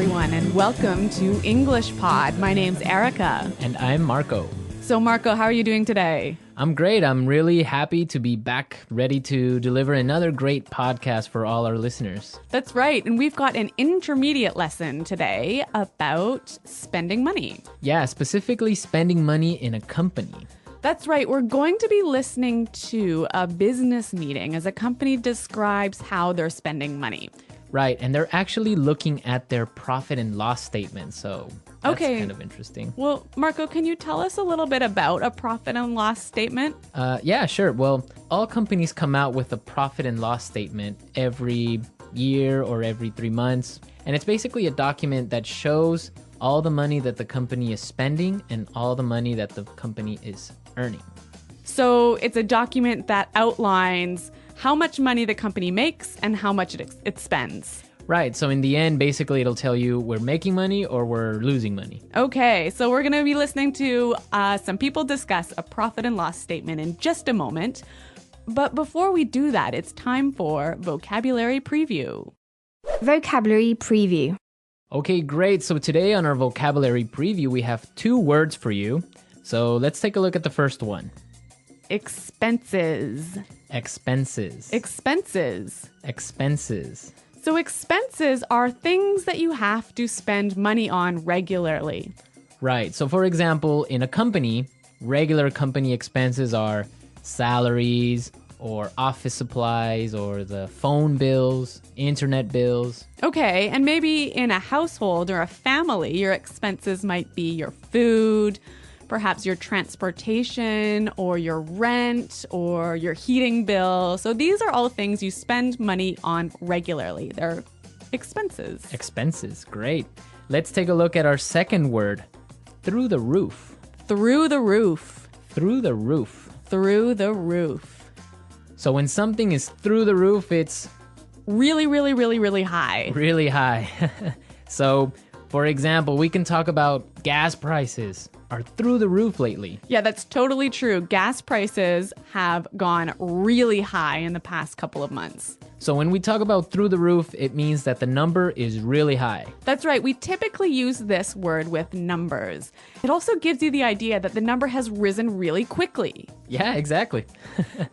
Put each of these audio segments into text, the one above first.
everyone, and welcome to English Pod. My name's Erica. And I'm Marco. So, Marco, how are you doing today? I'm great. I'm really happy to be back, ready to deliver another great podcast for all our listeners. That's right. And we've got an intermediate lesson today about spending money. Yeah, specifically spending money in a company. That's right. We're going to be listening to a business meeting as a company describes how they're spending money. Right, and they're actually looking at their profit and loss statement, so that's kind of interesting. Well, Marco, can you tell us a little bit about a profit and loss statement? Yeah, sure. Well, all companies come out with a profit and loss statement every year or every 3 months, and it's basically a document that shows all the money that the company is spending and all the money that the company is earning. So it's a document that outlines how much money the company makes and how much it spends. Right. So in the end, basically, it'll tell you we're making money or we're losing money. Okay. So we're going to be listening to some people discuss a profit and loss statement in just a moment. But before we do that, it's time for vocabulary preview. Vocabulary preview. Okay, great. So today on our vocabulary preview, we have 2 words for you. So let's take a look at the first one. Expenses. Expenses. Expenses. Expenses. So expenses are things that you have to spend money on regularly. Right. So for example, in a company, regular company expenses are salaries or office supplies or the phone bills, internet bills. Okay, and maybe in a household or a family, your expenses might be your food, perhaps your transportation or your rent or your heating bill. So these are all things you spend money on regularly. They're expenses. Expenses, great. Let's take a look at our second word, through the roof. Through the roof. Through the roof. Through the roof. So when something is through the roof, it's really, really, really, really high. Really high. So, for example, we can talk about gas prices are through the roof lately. Yeah, that's totally true. Gas prices have gone really high in the past couple of months. So when we talk about through the roof, it means that the number is really high. That's right. We typically use this word with numbers. It also gives you the idea that the number has risen really quickly. Yeah, exactly.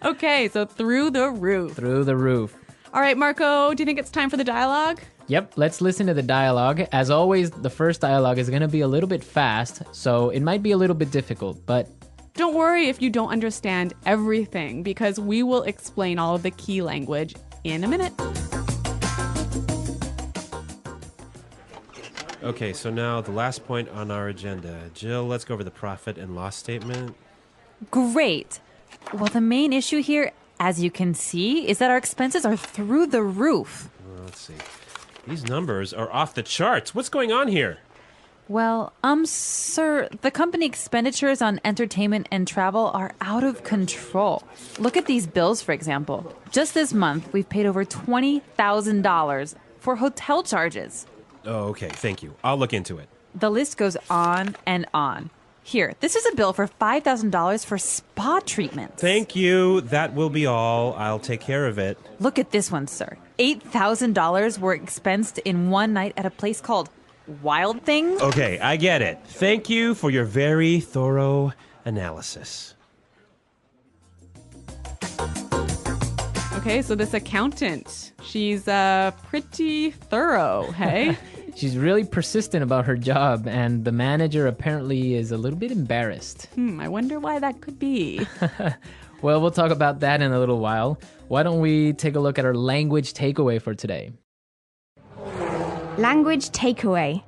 Okay, so through the roof. Through the roof. All right, Marco, do you think it's time for the dialogue? Yep, let's listen to the dialogue. As always, the first dialogue is going to be a little bit fast, so it might be a little bit difficult, but don't worry if you don't understand everything, because we will explain all of the key language in a minute. Okay, so now the last point on our agenda. Jill, let's go over the profit and loss statement. Great. Well, the main issue here, as you can see, is that our expenses are through the roof. Let's see. These numbers are off the charts. What's going on here? Well, sir, the company expenditures on entertainment and travel are out of control. Look at these bills, for example. Just this month, we've paid over $20,000 for hotel charges. Oh, okay. Thank you. I'll look into it. The list goes on and on. Here, this is a bill for $5,000 for spa treatments. Thank you. That will be all. I'll take care of it. Look at this one, sir. $8,000 were expensed in one night at a place called Wild Things. Okay, I get it. Thank you for your very thorough analysis. Okay, so this accountant, she's pretty thorough, hey? she's really persistent about her job, and the manager apparently is a little bit embarrassed. I wonder why that could be. Well, we'll talk about that in a little while. Why don't we take a look at our language takeaway for today? Language takeaway.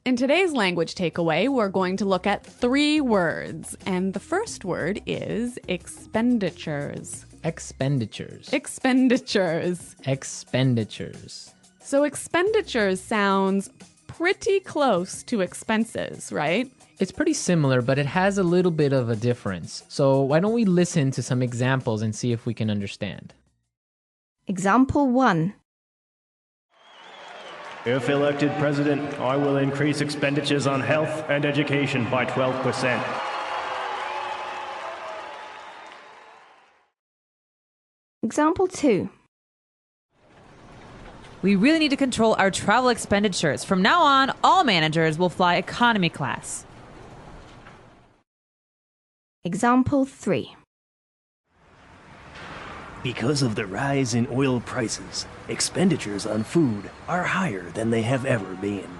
In today's language takeaway, we're going to look at 3 words. And the first word is expenditures. Expenditures. Expenditures. Expenditures. So expenditures sounds pretty close to expenses, right? It's pretty similar, but it has a little bit of a difference. So why don't we listen to some examples and see if we can understand? Example 1. If elected president, I will increase expenditures on health and education by 12%. Example 2. We really need to control our travel expenditures. From now on, all managers will fly economy class. Example 3. Because of the rise in oil prices, expenditures on food are higher than they have ever been.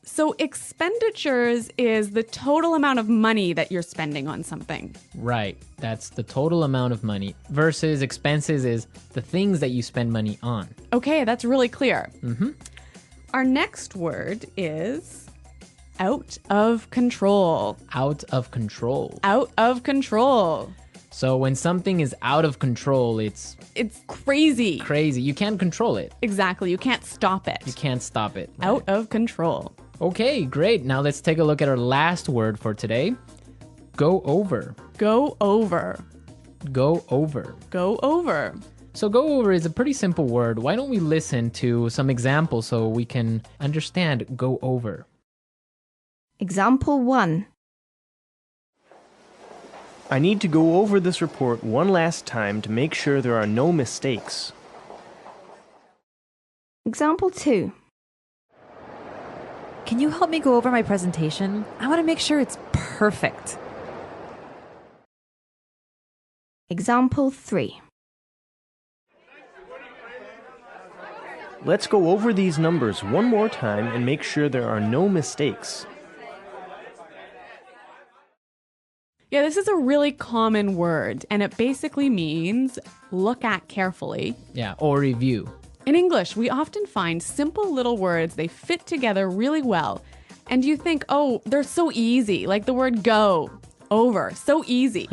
So expenditures is the total amount of money that you're spending on something. Right. That's the total amount of money versus expenses is the things that you spend money on. Okay, that's really clear. Our next word is out of control. Out of control. Out of control. So when something is out of control, it's It's crazy. crazy. You can't control it. Exactly. You can't stop it. You can't stop it. Out of control. Okay, great. Now let's take a look at our last word for today. Go over. Go over. Go over. Go over. So go over is a pretty simple word. Why don't we listen to some examples so we can understand go over? Example 1. I need to go over this report one last time to make sure there are no mistakes. Example 2. Can you help me go over my presentation? I want to make sure it's perfect. Example 3. Let's go over these numbers one more time and make sure there are no mistakes. Yeah, this is a really common word, and it basically means look at carefully. Yeah, or review. In English, we often find simple little words, they fit together really well. And you think, oh, they're so easy, like the word go, over, so easy.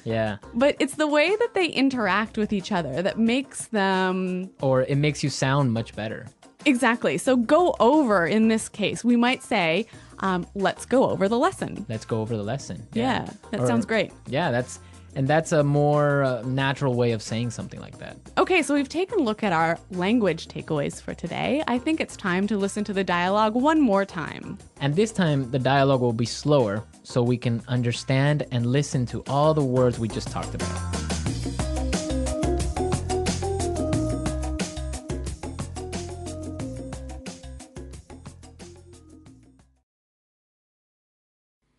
Yeah. But it's the way that they interact with each other that makes them... Or it makes you sound much better. Exactly. So go over in this case, we might say, let's go over the lesson. Let's go over the lesson. Yeah, that Or- sounds great. Yeah, that's a more natural way of saying something like that. Okay, so we've taken a look at our language takeaways for today. I think it's time to listen to the dialogue one more time. And this time, the dialogue will be slower so we can understand and listen to all the words we just talked about.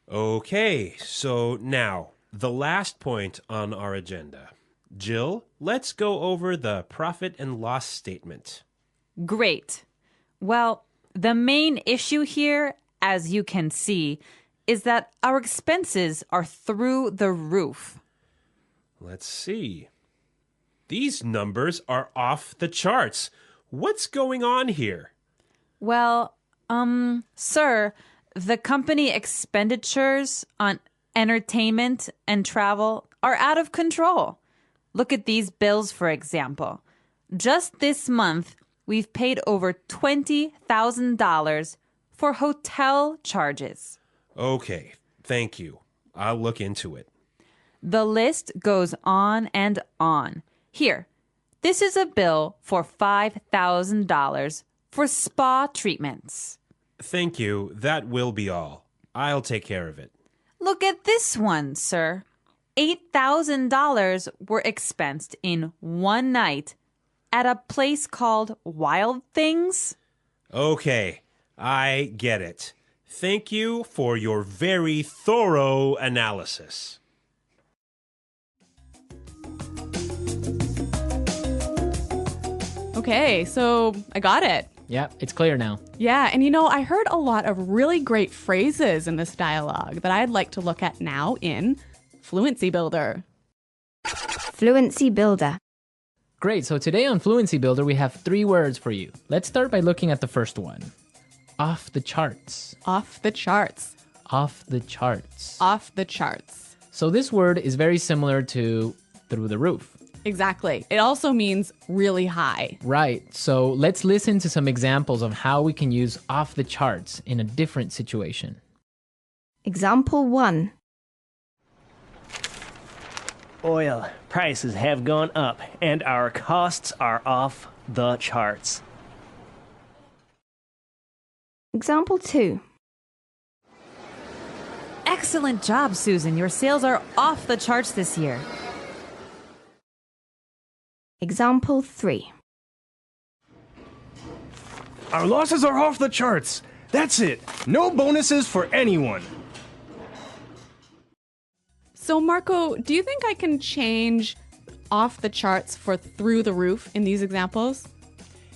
Okay, so now, the last point on our agenda. Jill, let's go over the profit and loss statement. Great. Well, the main issue here, as you can see, is that our expenses are through the roof. Let's see. These numbers are off the charts. What's going on here? Well, sir, the company expenditures on entertainment and travel are out of control. Look at these bills, for example. Just this month, we've paid over $20,000 for hotel charges. Okay, thank you. I'll look into it. The list goes on and on. Here, this is a bill for $5,000 for spa treatments. Thank you. That will be all. I'll take care of it. Look at this one, sir. $8,000 were expensed in one night at a place called Wild Things. Okay, I get it. Thank you for your very thorough analysis. Okay, so I got it. Yeah, it's clear now. Yeah, and I heard a lot of really great phrases in this dialogue that I'd like to look at now in Fluency Builder. Fluency Builder. Great, so today on Fluency Builder, we have 3 words for you. Let's start by looking at the first one. Off the charts. Off the charts. Off the charts. Off the charts. So this word is very similar to through the roof. Exactly. It also means really high. Right, so let's listen to some examples of how we can use off the charts in a different situation. Example 1. Oil prices have gone up and our costs are off the charts. Example 2. Excellent job, Susan. Your sales are off the charts this year. Example 3. Our losses are off the charts. That's it. No bonuses for anyone. So, Marco, do you think I can change off the charts for through the roof in these examples?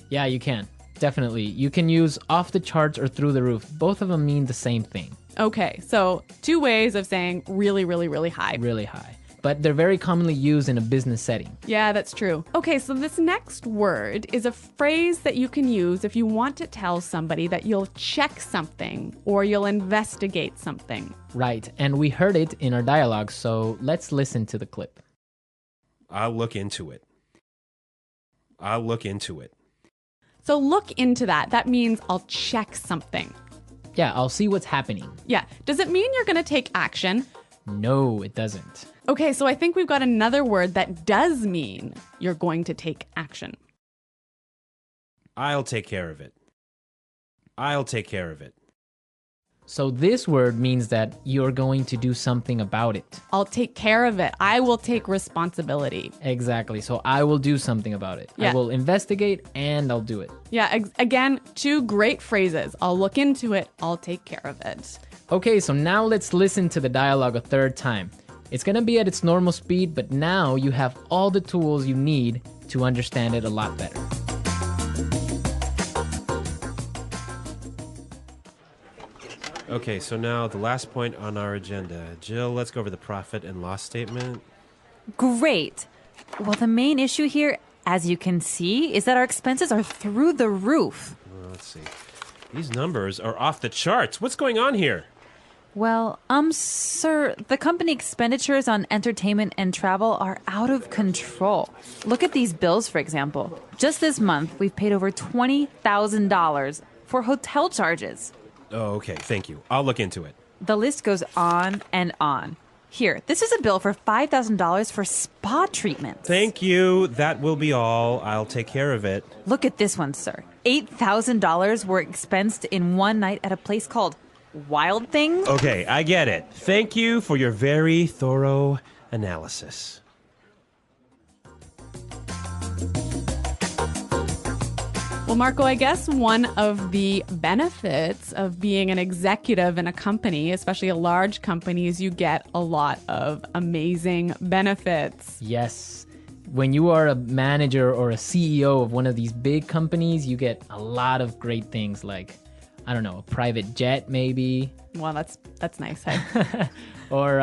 Yeah, you can. Definitely. You can use off the charts or through the roof. Both of them mean the same thing. Okay, so two ways of saying really, really, really high. Really high. But they're very commonly used in a business setting. Yeah, that's true. Okay, so this next word is a phrase that you can use if you want to tell somebody that you'll check something or you'll investigate something. Right, and we heard it in our dialogue, so let's listen to the clip. I'll look into it. I'll look into it. So look into that. That means I'll check something. Yeah, I'll see what's happening. Yeah. Does it mean you're going to take action? No, it doesn't. Okay, so I think we've got another word that does mean you're going to take action. I'll take care of it. I'll take care of it. So this word means that you're going to do something about it. I'll take care of it. I will take responsibility. Exactly. So I will do something about it. Yeah. I will investigate and I'll do it. Yeah, again, two great phrases. I'll look into it. I'll take care of it. Okay, so now let's listen to the dialogue a third time. It's going to be at its normal speed, but now you have all the tools you need to understand it a lot better. Okay, so now the last point on our agenda. Jill, let's go over the profit and loss statement. Great. Well, the main issue here, as you can see, is that our expenses are through the roof. Well, let's see. These numbers are off the charts. What's going on here? Well, sir, the company expenditures on entertainment and travel are out of control. Look at these bills, for example. Just this month, we've paid over $20,000 for hotel charges. Oh, okay. Thank you. I'll look into it. The list goes on and on. Here, this is a bill for $5,000 for spa treatments. Thank you. That will be all. I'll take care of it. Look at this one, sir. $8,000 were expensed in one night at a place called Wild Things. Okay, I get it. Thank you for your very thorough analysis. Well, Marco, I guess one of the benefits of being an executive in a company, especially a large company, is you get a lot of amazing benefits. Yes. When you are a manager or a CEO of one of these big companies, you get a lot of great things like, I don't know, a private jet maybe. Well, that's nice. Hey? Or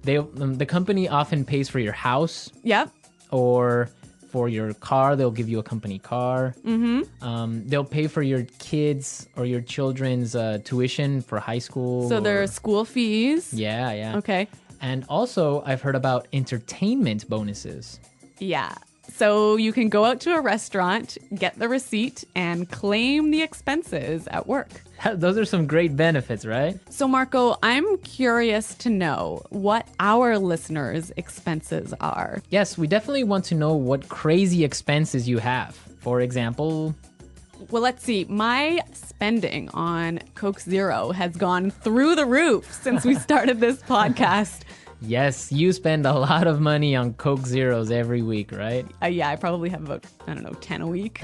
the company often pays for your house. Yep. Or for your car, they'll give you a company car. Mm-hmm. They'll pay for your kids or your children's tuition for high school. So there are school fees. Yeah, yeah. Okay. And also, I've heard about entertainment bonuses. Yeah. So you can go out to a restaurant, get the receipt, and claim the expenses at work. Those are some great benefits, right? So, Marco, I'm curious to know what our listeners' expenses are. Yes, we definitely want to know what crazy expenses you have. For example, Well, let's see. My spending on Coke Zero has gone through the roof since we started this podcast. yes, you spend a lot of money on Coke Zeros every week, right? Yeah, I probably have about, 10 a week.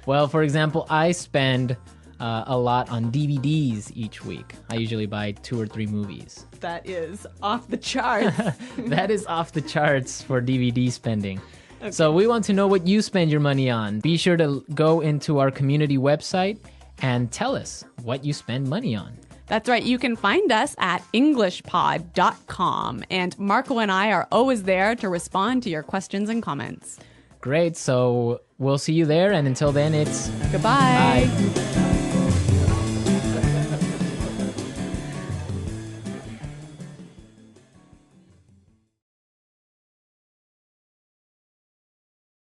Well, for example, I spend a lot on DVDs each week. I usually buy 2 or 3 movies. That is off the charts. That is off the charts for DVD spending. Okay. So we want to know what you spend your money on. Be sure to go into our community website and tell us what you spend money on. That's right. You can find us at englishpod.com. And Marco and I are always there to respond to your questions and comments. Great. So we'll see you there. And until then, it's Goodbye. bye.